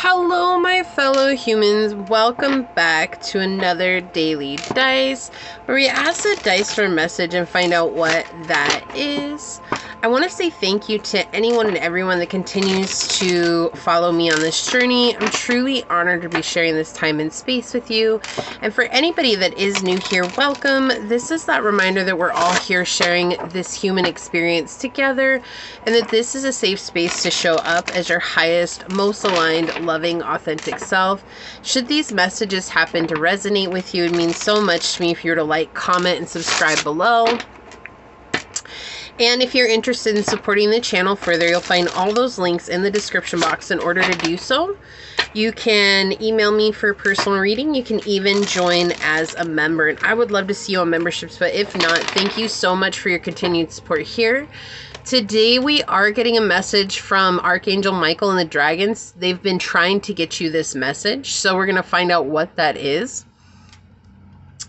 Hello, my fellow humans. Welcome back to another Daily Dice, where we ask the dice for a message and find out what that is. I want to say thank you to anyone and everyone that continues to follow me on this journey. I'm truly honored to be sharing this time and space with you. And for anybody that is new here, welcome. This is that reminder that we're all here sharing this human experience together, and that this is a safe space to show up as your highest, most aligned, loving, authentic self. Should these messages happen to resonate with you, it means so much to me if you were to like, comment, and subscribe below. And if you're interested in supporting the channel further, you'll find all those links in the description box in order to do so. You can email me for personal reading. You can even join as a member. And I would love to see you on memberships, but if not, thank you so much for your continued support here. Today we are getting a message from Archangel Michael and the Dragons. They've been trying to get you this message, so we're going to find out what that is.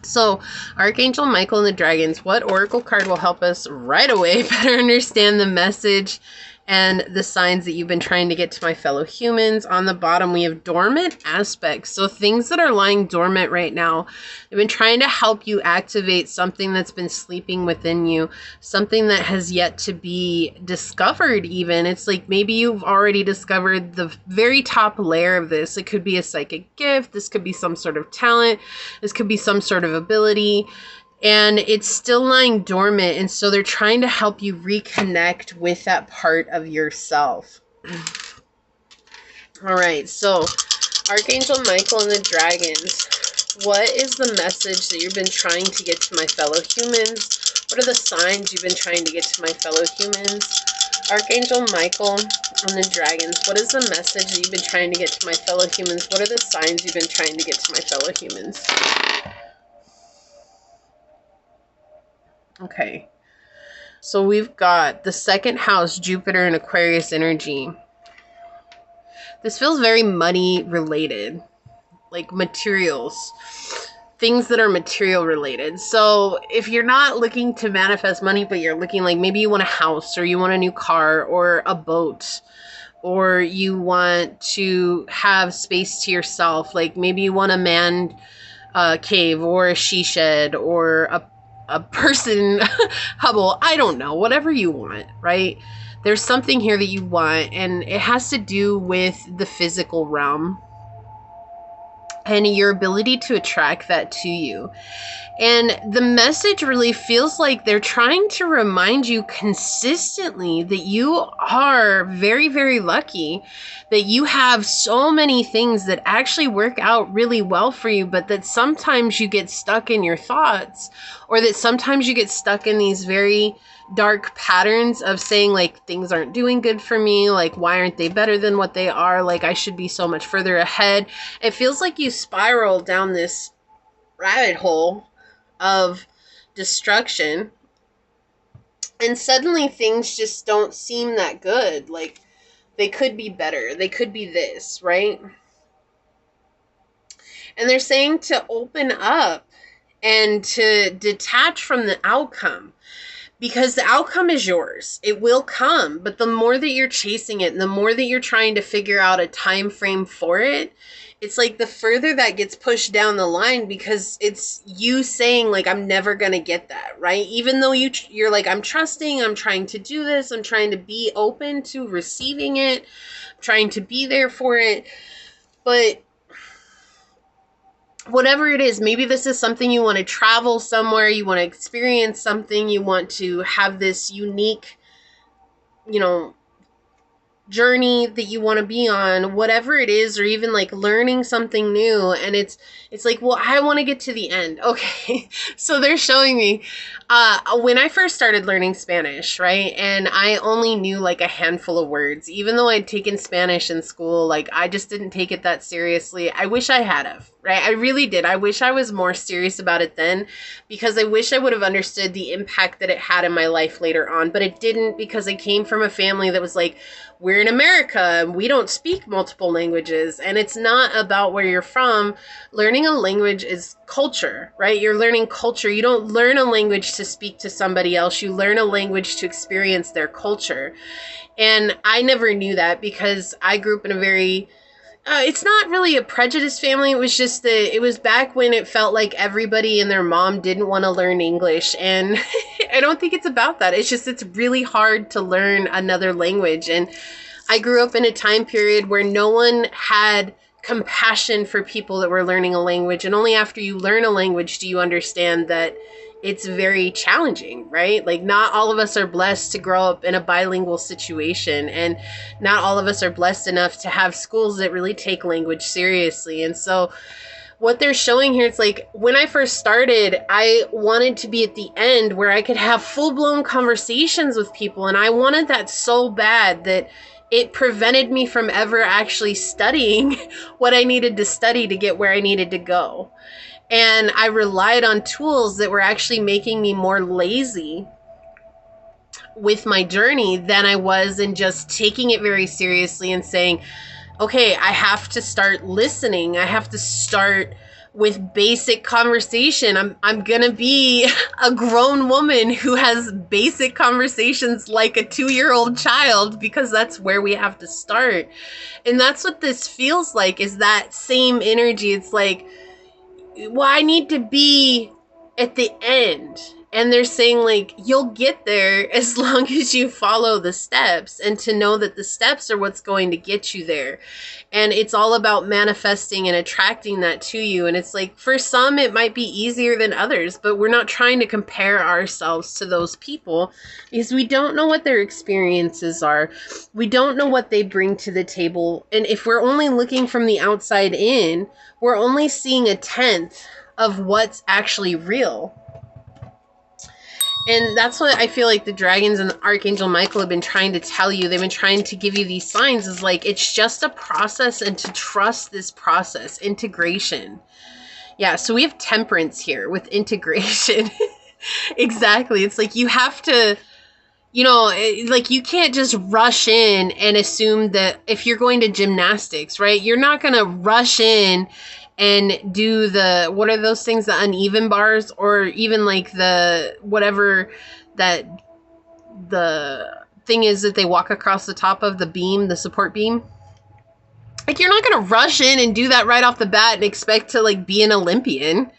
So, Archangel Michael and the Dragons, what oracle card will help us right away better understand the message and the signs that you've been trying to get to my fellow humans? On the bottom, we have dormant aspects. So things that are lying dormant right now. They've been trying to help you activate something that's been sleeping within you, something that has yet to be discovered even. It's like maybe you've already discovered the very top layer of this. It could be a psychic gift. This could be some sort of talent. This could be some sort of ability. And it's still lying dormant, and so they're trying to help you reconnect with that part of yourself. All right, so Archangel Michael and the Dragons, what is the message that you've been trying to get to my fellow humans? What are the signs you've been trying to get to my fellow humans? Archangel Michael and the Dragons, what is the message that you've been trying to get to my fellow humans? What are the signs you've been trying to get to my fellow humans? Okay, so we've got the second house, Jupiter and Aquarius energy. This feels very money related, like materials, things that are material related. So if you're not looking to manifest money, but you're looking like maybe you want a house or you want a new car or a boat, or you want to have space to yourself, like maybe you want a man cave or a she shed or a person hubble, I don't know, whatever you want, right? There's something here that you want, and it has to do with the physical realm and your ability to attract that to you. And the message really feels like they're trying to remind you consistently that you are very, very lucky, that you have so many things that actually work out really well for you, but that sometimes you get stuck in your thoughts, or that sometimes you get stuck in these very dark patterns of saying like things aren't doing good for me, like why aren't they better than what they are, like I should be so much further ahead. It feels like you spiral down this rabbit hole of destruction, and suddenly things just don't seem that good. Like they could be better, they could be this, right? And they're saying to open up and to detach from the outcome, because the outcome is yours. It will come, but the more that you're chasing it and the more that you're trying to figure out a time frame for it, it's like the further that gets pushed down the line, because it's you saying like, I'm never going to get that, right? Even though you're like, I'm trusting, I'm trying to do this, I'm trying to be open to receiving it, I'm trying to be there for it. But whatever it is, maybe this is something you want to travel somewhere, you want to experience something, you want to have this unique, journey that you want to be on, whatever it is, or even like learning something new. And it's like, well, I want to get to the end. Okay. So they're showing me, when I first started learning Spanish, right? And I only knew like a handful of words, even though I'd taken Spanish in school, like I just didn't take it that seriously. I wish I had have, right? I really did. I wish I was more serious about it then, because I wish I would have understood the impact that it had in my life later on, but it didn't, because I came from a family that was like, we're in America and we don't speak multiple languages. And it's not about where you're from. Learning a language is culture, right? You're learning culture. You don't learn a language to speak to somebody else. You learn a language to experience their culture. And I never knew that, because I grew up in a very It's not really a prejudiced family. It was just that it was back when it felt like everybody and their mom didn't want to learn English. And I don't think it's about that. It's just, it's really hard to learn another language. And I grew up in a time period where no one had compassion for people that were learning a language. And only after you learn a language do you understand that it's very challenging, right? Like, not all of us are blessed to grow up in a bilingual situation, and not all of us are blessed enough to have schools that really take language seriously. And so what they're showing here, it's like, when I first started, I wanted to be at the end where I could have full-blown conversations with people, and I wanted that so bad that it prevented me from ever actually studying what I needed to study to get where I needed to go. And I relied on tools that were actually making me more lazy with my journey than I was in just taking it very seriously and saying, okay, I have to start listening. I have to start with basic conversation. I'm going to be a grown woman who has basic conversations like a 2-year-old child, because that's where we have to start. And that's what this feels like, is that same energy. It's like, well, I need to be at the end. And they're saying, like, you'll get there as long as you follow the steps, and to know that the steps are what's going to get you there. And it's all about manifesting and attracting that to you. And it's like, for some, it might be easier than others, but we're not trying to compare ourselves to those people, because we don't know what their experiences are. We don't know what they bring to the table. And if we're only looking from the outside in, we're only seeing a tenth of what's actually real. And that's what I feel like the dragons and the Archangel Michael have been trying to tell you. They've been trying to give you these signs, is like, it's just a process, and to trust this process. Integration. Yeah, so we have temperance here with integration. Exactly. It's like, you have to, you know, like, you can't just rush in and assume that if you're going to gymnastics, right? You're not going to rush in and do the, what are those things, the uneven bars, or even like the, whatever that the thing is that they walk across the top of, the beam, the support beam. Like, you're not going to rush in and do that right off the bat and expect to, like, be an Olympian.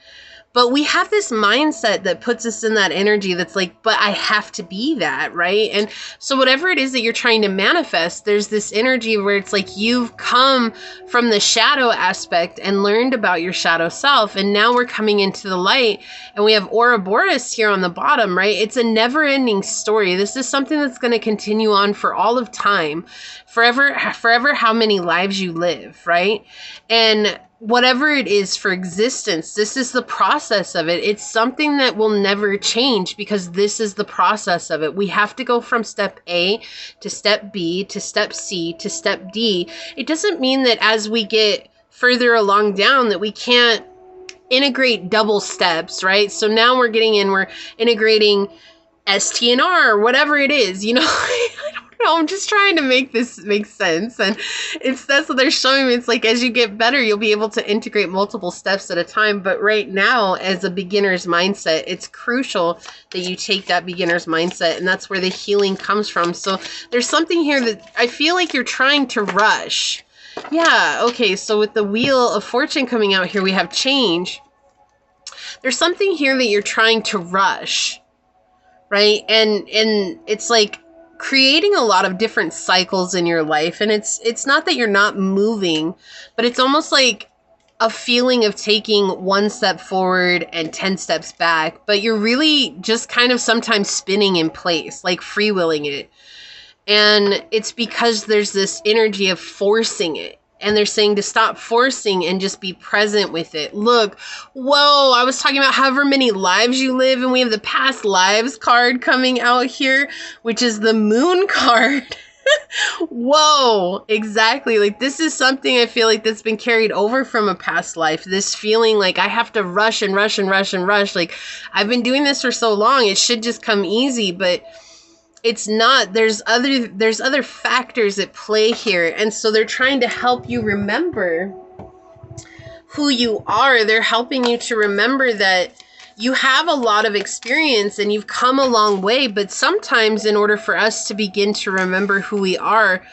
But we have this mindset that puts us in that energy that's like, but I have to be that, right? And so whatever it is that you're trying to manifest, there's this energy where it's like, you've come from the shadow aspect and learned about your shadow self, and now we're coming into the light, and we have Ouroboros here on the bottom, right? It's a never-ending story. This is something that's going to continue on for all of time, forever, how many lives you live, right? And whatever it is for existence, this is the process of it. It's something that will never change, because this is the process of it. We have to go from step A to step B to step C to step D. It doesn't mean that as we get further along down that we can't integrate double steps, right? So now we're integrating STNR or whatever it is, you know. I don't know, I'm just trying to make this make sense. And that's what they're showing me. It's like, as you get better, you'll be able to integrate multiple steps at a time. But right now, as a beginner's mindset, it's crucial that you take that beginner's mindset, and that's where the healing comes from. So there's something here that I feel like you're trying to rush. Yeah, okay, so with the Wheel of Fortune coming out here, we have change. There's something here that you're trying to rush, right? And it's like creating a lot of different cycles in your life. And it's not that you're not moving, but it's almost like a feeling of taking one step forward and 10 steps back, but you're really just kind of sometimes spinning in place, like freewheeling it. And it's because there's this energy of forcing it. And they're saying to stop forcing and just be present with it. Look, whoa, I was talking about however many lives you live, and we have the past lives card coming out here, which is the Moon card. Whoa, exactly. Like, this is something I feel like that's been carried over from a past life. This feeling like I have to rush and rush and rush and rush. Like, I've been doing this for so long, it should just come easy, but it's not. There's other factors at play here. And so they're trying to help you remember who you are. They're helping you to remember that you have a lot of experience and you've come a long way. But sometimes in order for us to begin to remember who we are,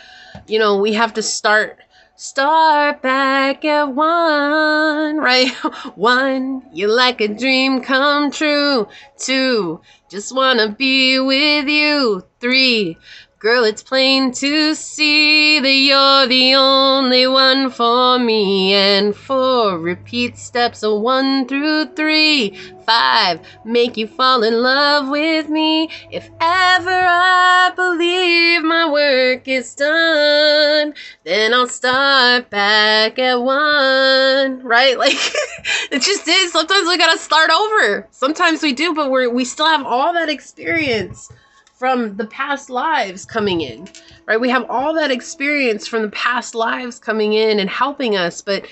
you know, we have to start start back at 1, right? 1, you're like a dream come true. 2, just wanna be with you. 3, girl, it's plain to see that you're the only one for me. And 4, repeat steps of 1 through 3. 5, make you fall in love with me. If ever I believe my work is done, then I'll start back at 1, right? Like, it just is. Sometimes we gotta start over. Sometimes we do, but we still have all that experience from the past lives coming in, right? We have all that experience from the past lives coming in and helping us. But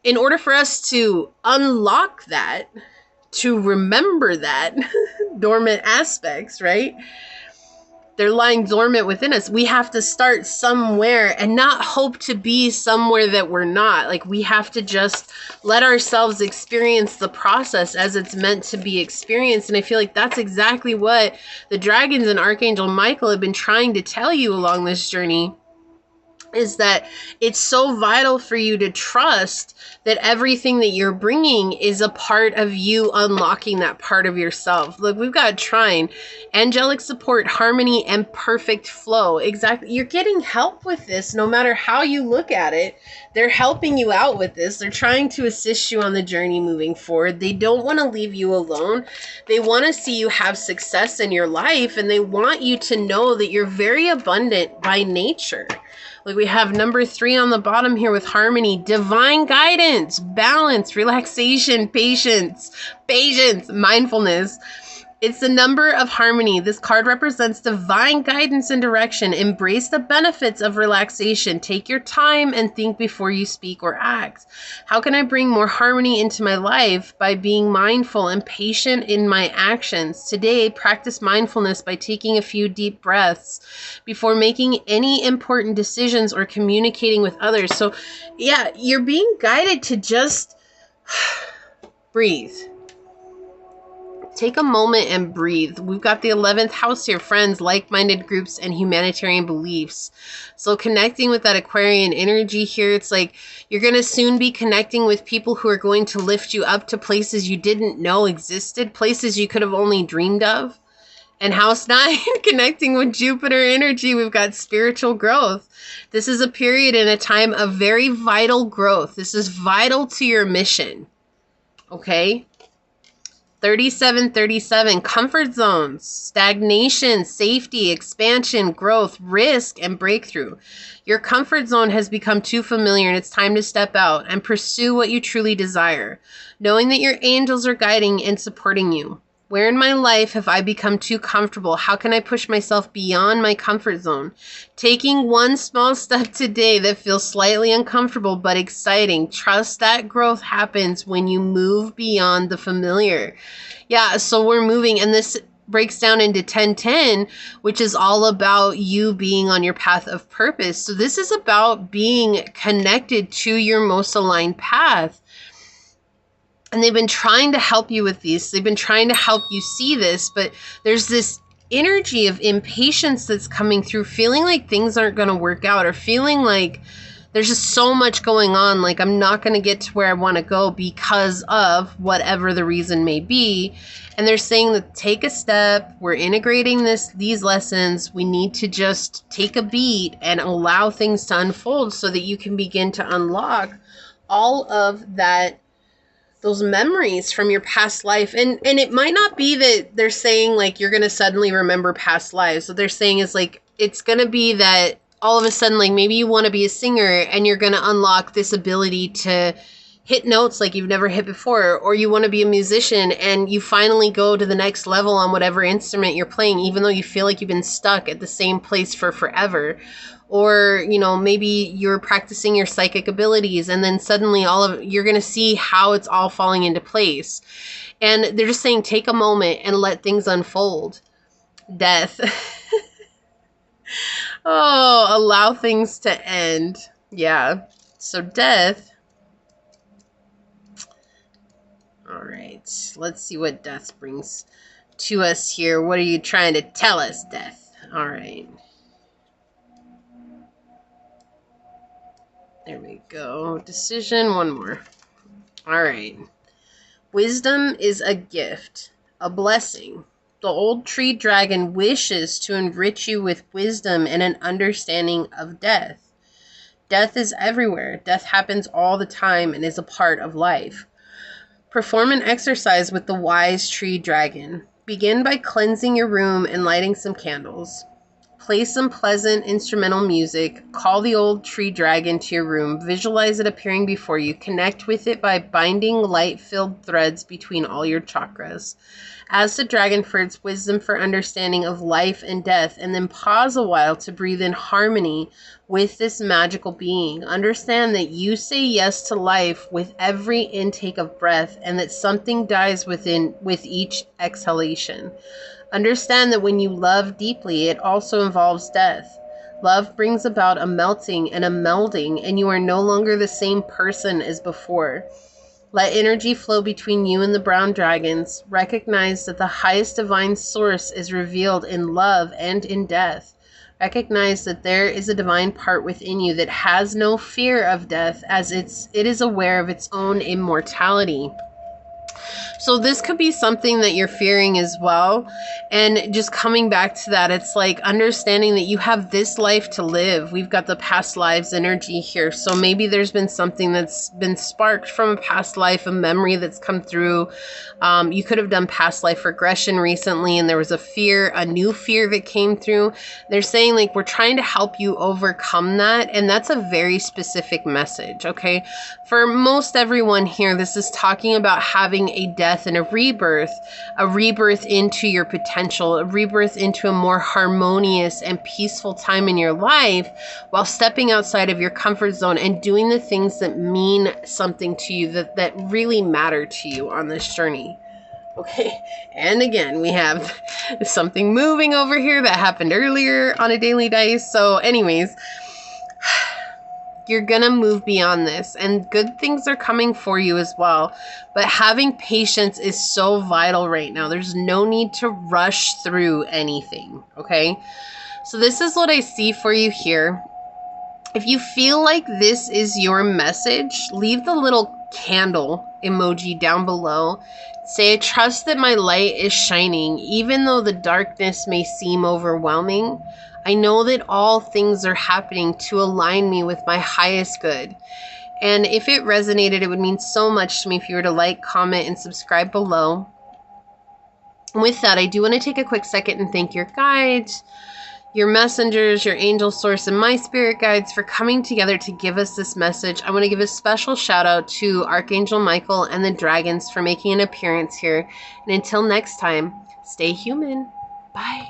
in order for us to unlock that, to remember that dormant aspects, right? They're lying dormant within us. We have to start somewhere and not hope to be somewhere that we're not. Like, we have to just let ourselves experience the process as it's meant to be experienced. And I feel like that's exactly what the dragons and Archangel Michael have been trying to tell you along this journey, is that it's so vital for you to trust that everything that you're bringing is a part of you unlocking that part of yourself. Look, we've got trine, angelic support, harmony, and perfect flow. Exactly. You're getting help with this no matter how you look at it. They're helping you out with this. They're trying to assist you on the journey moving forward. They don't want to leave you alone. They want to see you have success in your life, and they want you to know that you're very abundant by nature. Like, we have number 3 on the bottom here with harmony, divine guidance, balance, relaxation, patience, mindfulness. It's the number of harmony. This card represents divine guidance and direction. Embrace the benefits of relaxation. Take your time and think before you speak or act. How can I bring more harmony into my life? By being mindful and patient in my actions. Today, practice mindfulness by taking a few deep breaths before making any important decisions or communicating with others. So, yeah, you're being guided to just breathe. Take a moment and breathe. We've got the 11th house here, friends, like-minded groups, and humanitarian beliefs. So connecting with that Aquarian energy here, it's like you're going to soon be connecting with people who are going to lift you up to places you didn't know existed, places you could have only dreamed of. And house 9, connecting with Jupiter energy, we've got spiritual growth. This is a period and a time of very vital growth. This is vital to your mission. Okay? 3737, comfort zones, stagnation, safety, expansion, growth, risk, and breakthrough. Your comfort zone has become too familiar, and it's time to step out and pursue what you truly desire, knowing that your angels are guiding and supporting you. Where in my life have I become too comfortable? How can I push myself beyond my comfort zone? Taking one small step today that feels slightly uncomfortable but exciting. Trust that growth happens when you move beyond the familiar. Yeah, so we're moving, and this breaks down into 1010, which is all about you being on your path of purpose. So this is about being connected to your most aligned path. And they've been trying to help you with these. They've been trying to help you see this, but there's this energy of impatience that's coming through, feeling like things aren't going to work out, or feeling like there's just so much going on, like I'm not going to get to where I want to go because of whatever the reason may be. And they're saying that take a step, we're integrating these lessons, we need to just take a beat and allow things to unfold so that you can begin to unlock all of that, those memories from your past life. And it might not be that they're saying like you're going to suddenly remember past lives. What they're saying is like, it's going to be that all of a sudden, like maybe you want to be a singer and you're going to unlock this ability to hit notes like you've never hit before, or you want to be a musician and you finally go to the next level on whatever instrument you're playing, even though you feel like you've been stuck at the same place for forever. Or, you know, maybe you're practicing your psychic abilities and then suddenly you're going to see how it's all falling into place. And they're just saying, take a moment and let things unfold. Death. Oh, allow things to end. Yeah. So death. All right. Let's see what death brings to us here. What are you trying to tell us, death? All right. There we go. Decision, one more. All right. Wisdom is a gift, a blessing. The old tree dragon wishes to enrich you with wisdom and an understanding of death. Death is everywhere. Death happens all the time and is a part of life. Perform an exercise with the wise tree dragon. Begin by cleansing your room and lighting some candles. Play some pleasant instrumental music. Call the old tree dragon to your room. Visualize it appearing before you. Connect with it by binding light-filled threads between all your chakras. Ask the dragon for its wisdom for understanding of life and death, and then pause a while to breathe in harmony with this magical being. Understand that you say yes to life with every intake of breath, and that something dies with each exhalation. Understand that when you love deeply, it also involves death. Love brings about a melting and a melding, and you are no longer the same person as before. Let energy flow between you and the brown dragons. Recognize that the highest divine source is revealed in love and in death. Recognize that there is a divine part within you that has no fear of death, as it is aware of its own immortality. So this could be something that you're fearing as well. And just coming back to that, it's like understanding that you have this life to live. We've got the past lives energy here. So maybe there's been something that's been sparked from a past life, a memory that's come through. You could have done past life regression recently, and there was a new fear that came through. They're saying like, we're trying to help you overcome that. And that's a very specific message. Okay. For most everyone here, this is talking about having a death and a rebirth into your potential, a rebirth into a more harmonious and peaceful time in your life, while stepping outside of your comfort zone and doing the things that mean something to you, that really matter to you on this journey. Okay, and again, we have something moving over here that happened earlier on a daily dice. So anyways, you're gonna move beyond this, and good things are coming for you as well. But having patience is so vital right now. There's no need to rush through anything, okay? So this is what I see for you here. If you feel like this is your message, leave the little candle emoji down below. Say, I trust that my light is shining, even though the darkness may seem overwhelming. I know that all things are happening to align me with my highest good. And if it resonated, it would mean so much to me if you were to like, comment, and subscribe below. And with that, I do want to take a quick second and thank your guides, your messengers, your angel source, and my spirit guides for coming together to give us this message. I want to give a special shout out to Archangel Michael and the dragons for making an appearance here. And until next time, stay human. Bye.